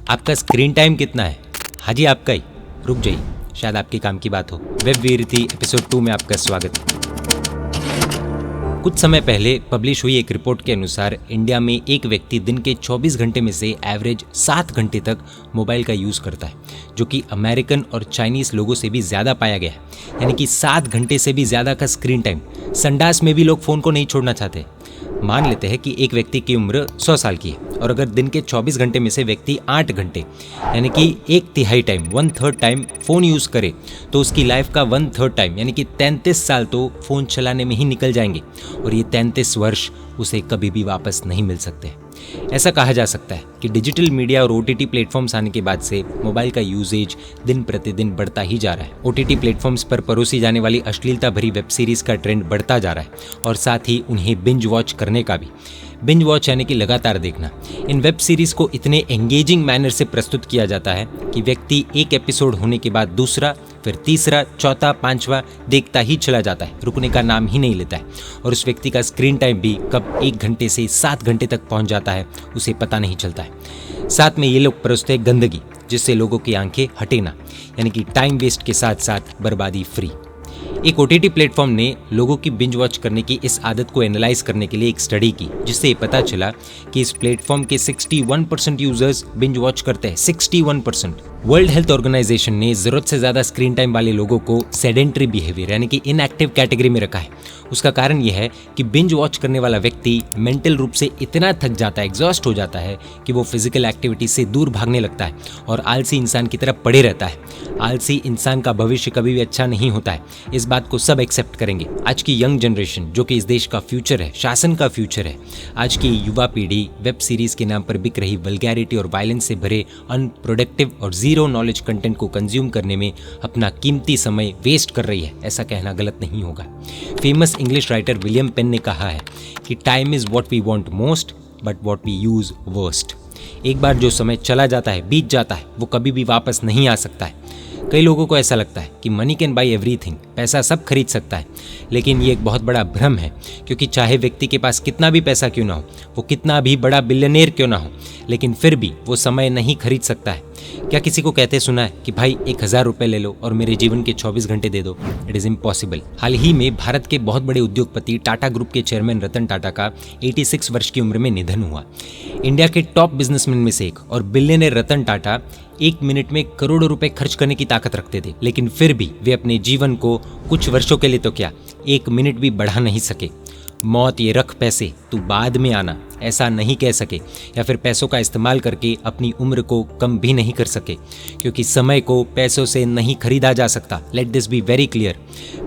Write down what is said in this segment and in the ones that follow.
आपका screen time कितना है? हाँ जी, आपका ही। रुक जाइए, शायद आपके काम की बात हो। वेब वीरती एपिसोड 2 में आपका स्वागत है। कुछ समय पहले पब्लिश हुई एक रिपोर्ट के अनुसार इंडिया में एक व्यक्ति दिन के 24 घंटे में से एवरेज 7 घंटे तक मोबाइल का यूज़ करता है, जो कि अमेरिकन और चाइनीज़ लोगों से भी ज़्यादा पाया गया है। यानी कि 7 घंटे से भी ज़्यादा का स्क्रीन टाइम। संडास में भी लोग फ़ोन को नहीं छोड़ना चाहते। मान लेते हैं कि एक व्यक्ति की उम्र 100 साल की है और अगर दिन के 24 घंटे में से व्यक्ति 8 घंटे यानी कि 1/3 टाइम 1/3 टाइम फ़ोन यूज़ करे तो उसकी लाइफ का 1/3 टाइम यानी कि 33 साल तो फ़ोन चलाने में ही निकल जाएंगे और ये 33 वर्ष उसे कभी भी वापस नहीं मिल सकते। ऐसा कहा जा सकता है कि डिजिटल मीडिया और OTT प्लेटफॉर्म्स आने के बाद से मोबाइल का यूजेज दिन प्रतिदिन बढ़ता ही जा रहा है। OTT प्लेटफॉर्म्स पर परोसी जाने वाली अश्लीलता भरी वेब सीरीज का ट्रेंड बढ़ता जा रहा है और साथ ही उन्हें बिंज वॉच करने का भी। बिंज वॉच यानी कि लगातार देखना। इन वेब सीरीज को इतने एंगेजिंग मैनर से प्रस्तुत किया जाता है कि व्यक्ति एक एपिसोड होने के बाद दूसरा, फिर तीसरा, चौथा, पांचवा देखता ही चला जाता है, रुकने का नाम ही नहीं लेता है। और उस व्यक्ति का स्क्रीन टाइम भी कब 1 घंटे से 7 घंटे तक पहुंच जाता है उसे पता नहीं चलता है। साथ में ये लोग परोसते हैं गंदगी, जिससे लोगों की आंखें हटे ना, यानी कि टाइम वेस्ट के साथ साथ बर्बादी फ्री। एक OTT प्लेटफॉर्म ने लोगों की बिंज वॉच करने की इस आदत को एनालाइज करने के लिए एक स्टडी की, जिससे ये पता चला कि इस प्लेटफॉर्म के 61% यूजर्स बिंज वॉच करते हैं। 61%। वर्ल्ड हेल्थ ऑर्गेनाइजेशन ने जरूरत से ज्यादा स्क्रीन टाइम वाले लोगों को सेडेंटरी बिहेवियर यानी कि इनएक्टिव कैटेगरी में रखा है। उसका कारण यह है कि बिंज वॉच करने वाला व्यक्ति मेंटल रूप से इतना थक जाता है, एग्जॉस्ट हो जाता है कि वो फिजिकल एक्टिविटी से दूर भागने लगता है और आलसी इंसान की तरफ पड़े रहता है। आलसी इंसान का भविष्य कभी भी अच्छा नहीं होता है। इस बात को सब एक्सेप्ट करेंगे। आज की यंग जनरेशन, जो कि इस देश का फ्यूचर है, शासन का फ्यूचर है, आज की युवा पीढ़ी वेब सीरीज के नाम पर बिक रही वल्गैरिटी और वायलेंस से भरे अनप्रोडक्टिव और जीरो नॉलेज कंटेंट को कंज्यूम करने में अपना कीमती समय वेस्ट कर रही है। ऐसा कहना गलत नहीं होगा। Famous English writer William Penn ने कहा है कि time is what we want most but what we use worst. एक बार जो समय चला जाता है, बीत जाता है, वो कभी भी वापस नहीं आ सकता है। कई लोगों को ऐसा लगता है कि मनी कैन बाई एवरीथिंग, पैसा सब खरीद सकता है, लेकिन ये एक बहुत बड़ा भ्रम है, क्योंकि चाहे व्यक्ति के पास कितना भी पैसा क्यों ना हो, वो कितना भी बड़ा बिलियनियर क्यों ना हो, लेकिन फिर भी वो समय नहीं खरीद सकता है। क्या किसी को कहते सुना है कि भाई 1000 रुपये ले लो और मेरे जीवन के 24 घंटे दे दो? It is impossible. हाल ही में भारत के बहुत बड़े उद्योगपति टाटा ग्रुप के चेयरमैन रतन टाटा का 86 वर्ष की उम्र में निधन हुआ। इंडिया के टॉप बिजनेसमैन में से एक और बिलियनियर रतन टाटा 1 मिनट में करोड़ों रुपए खर्च करने की ताकत रखते थे, लेकिन फिर भी वे अपने जीवन को कुछ वर्षों के लिए तो क्या 1 मिनट भी बढ़ा नहीं सके। मौत ये रख पैसे तू बाद में आना, ऐसा नहीं कह सके, या फिर पैसों का इस्तेमाल करके अपनी उम्र को कम भी नहीं कर सके, क्योंकि समय को पैसों से नहीं खरीदा जा सकता। Let this be very clear.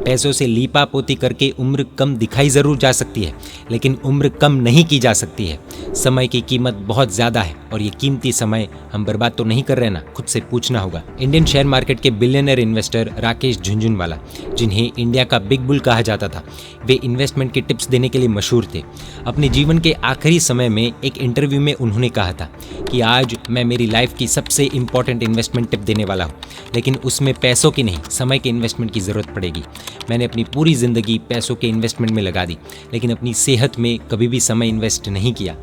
पैसों से लीपा पोती करके उम्र कम दिखाई ज़रूर जा सकती है, लेकिन उम्र कम नहीं की जा सकती है। समय की कीमत बहुत ज़्यादा है और ये कीमती समय हम बर्बाद तो नहीं कर रहे ना, खुद से पूछना होगा। इंडियन शेयर मार्केट के बिलियनर इन्वेस्टर राकेश झुनझुनवाला, जिन्हें इंडिया का बिग बुल कहा जाता था, वे इन्वेस्टमेंट के टिप्स देने के लिए मशहूर थे। अपने जीवन के आखिरी समय में एक इंटरव्यू में उन्होंने कहा था कि आज मैं मेरी लाइफ की सबसे इंपॉर्टेंट इन्वेस्टमेंट टिप देने वाला हूँ, लेकिन उसमें पैसों की नहीं, समय के इन्वेस्टमेंट की ज़रूरत पड़ेगी। मैंने अपनी पूरी ज़िंदगी पैसों के इन्वेस्टमेंट में लगा दी, लेकिन अपनी सेहत में कभी भी समय इन्वेस्ट नहीं किया।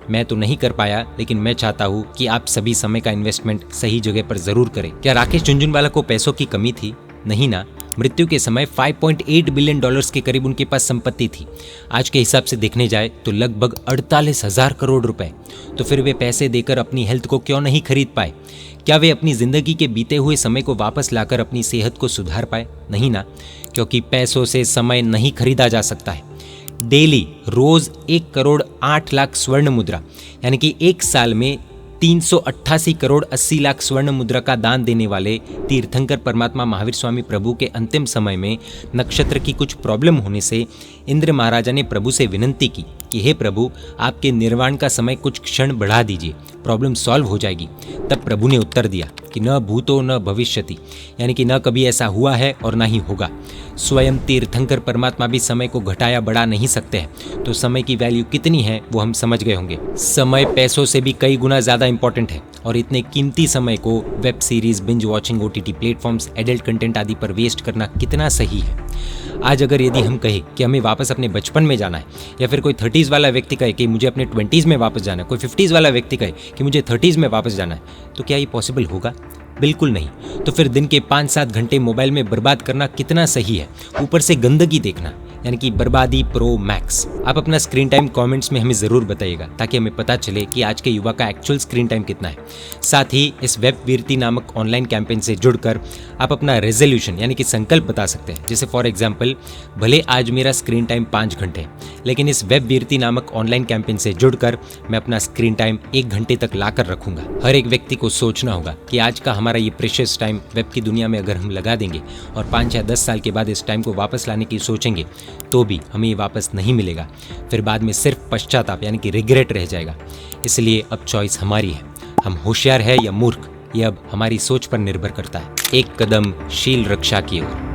मैं तो नहीं कर पाया, लेकिन मैं चाहता हूँ कि आप सभी समय का इन्वेस्टमेंट सही जगह पर ज़रूर करें। क्या राकेश झुनझुनवाला को पैसों की कमी थी? नहीं ना। मृत्यु के समय $5.8 बिलियन के करीब उनके पास संपत्ति थी। आज के हिसाब से देखने जाए तो लगभग 48,000 करोड़ रुपए। तो फिर वे पैसे देकर अपनी हेल्थ को क्यों नहीं खरीद पाए? क्या वे अपनी जिंदगी के बीते हुए समय को वापस लाकर अपनी सेहत को सुधार पाए? नहीं ना, क्योंकि पैसों से समय नहीं खरीदा जा सकता है। डेली रोज 1 करोड़ 8 लाख स्वर्ण मुद्रा यानी कि एक साल में 388 करोड़ 80 लाख स्वर्ण मुद्रा का दान देने वाले तीर्थंकर परमात्मा महावीर स्वामी प्रभु के अंतिम समय में नक्षत्र की कुछ प्रॉब्लम होने से इंद्र महाराजा ने प्रभु से विनंती की कि हे प्रभु, आपके निर्वाण का समय कुछ क्षण बढ़ा दीजिए, प्रॉब्लम सॉल्व हो जाएगी। तब प्रभु ने उत्तर दिया कि न भूतो न भविष्यति, यानी कि न कभी ऐसा हुआ है और न ही होगा। स्वयं तीर्थंकर परमात्मा भी समय को घटाया बढ़ा नहीं सकते हैं, तो समय की वैल्यू कितनी है वो हम समझ गए होंगे। समय पैसों से भी कई गुना ज़्यादा इंपॉर्टेंट है और इतने कीमती समय को web series, binge watching, OTT platforms, adult content आदि पर वेस्ट करना कितना सही है? आज अगर यदि हम कहें कि हमें वापस अपने बचपन में जाना है, या फिर कोई 30s वाला व्यक्ति कहे कि मुझे अपने 20s में वापस जाना है, कोई 50s वाला व्यक्ति कहे कि मुझे 30s में वापस जाना है, तो क्या ये पॉसिबल होगा? बिल्कुल नहीं। तो फिर दिन के 5-7 घंटे मोबाइल में बर्बाद करना कितना सही है? ऊपर से गंदगी देखना, यानी कि बर्बादी प्रो मैक्स। आप अपना स्क्रीन टाइम कमेंट्स में हमें ज़रूर बताइएगा, ताकि हमें पता चले कि आज के युवा का एक्चुअल स्क्रीन टाइम कितना है। साथ ही इस वेब वीरती नामक ऑनलाइन कैंपेन से जुड़कर आप अपना रेजोल्यूशन यानी कि संकल्प बता सकते हैं। जैसे फॉर एग्जाम्पल, भले आज मेरा स्क्रीन टाइम 5 घंटे है, लेकिन इस वेब वीरती नामक ऑनलाइन कैंपेन से जुड़कर मैं अपना स्क्रीन टाइम 1 घंटे तक ला कर रखूंगा। हर एक व्यक्ति को सोचना होगा कि आज का हमारा ये प्रेशियस टाइम वेब की दुनिया में अगर हम लगा देंगे और 5 या 10 साल के बाद इस टाइम को वापस लाने की सोचेंगे, तो भी हमें ये वापस नहीं मिलेगा। फिर बाद में सिर्फ पश्चाताप यानी कि रिग्रेट रह जाएगा। इसलिए अब चॉइस हमारी है, हम होशियार है या मूर्ख, ये अब हमारी सोच पर निर्भर करता है। एक कदम शील रक्षा की ओर।